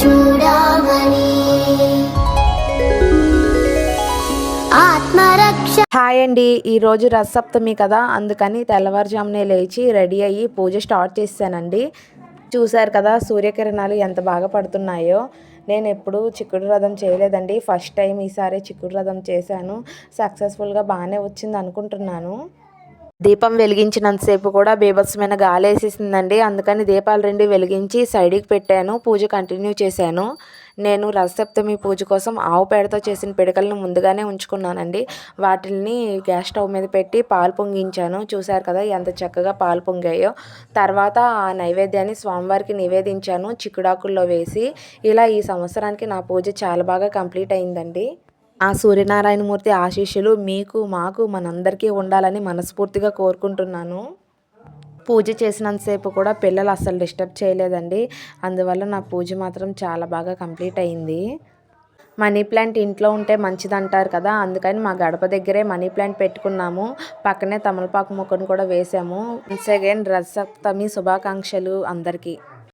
చూడమని ఆత్మరక్ష. హాయ్ అండి, ఈరోజు రథసప్తమి కదా, అందుకని తెల్లవారుజామునే లేచి రెడీ అయ్యి పూజ స్టార్ట్ చేశానండి. చూశారు కదా సూర్యకిరణాలు ఎంత బాగా పడుతున్నాయో. నేను ఎప్పుడు చిక్కుడు రథం చేయలేదండి, ఫస్ట్ టైం ఈసారి చిక్కుడు రథం చేశాను. సక్సెస్ఫుల్గా బాగానే వచ్చింది అనుకుంటున్నాను. దీపం వెలిగించినంతసేపు కూడా బీభత్సమైన గాలి వేసేసిందండి, అందుకని దీపాలు 2 వెలిగించి సైడ్కి పెట్టాను, పూజ కంటిన్యూ చేశాను. నేను రథసప్తమి పూజ కోసం ఆవు పేడతో చేసిన పిడకలను ముందుగానే ఉంచుకున్నానండి. వాటిని గ్యాస్ స్టవ్ మీద పెట్టి పాలు పొంగించాను. చూశారు కదా ఎంత చక్కగా పాలు పొంగాయో. తర్వాత ఆ నైవేద్యాన్ని స్వామివారికి నివేదించాను చిక్కుడాకుల్లో వేసి. ఇలా ఈ సంవత్సరానికి నా పూజ చాలా బాగా కంప్లీట్ అయిందండి. ఆ సూర్యనారాయణమూర్తి ఆశీస్సులు మీకు మాకు మనందరికీ ఉండాలని మనస్ఫూర్తిగా కోరుకుంటున్నాను. పూజ చేసినంతసేపు కూడా పిల్లలు అస్సలు డిస్టర్బ్ చేయలేదండి, అందువల్ల నా పూజ మాత్రం చాలా బాగా కంప్లీట్ అయింది. మనీ ప్లాంట్ ఇంట్లో ఉంటే మంచిదంటారు కదా, అందుకని మా గడప దగ్గరే మనీ ప్లాంట్ పెట్టుకున్నాము. పక్కనే తమలపాకు మొక్కను కూడా వేసాము. వన్స్ అగైన్ రథసప్తమి శుభాకాంక్షలు అందరికీ.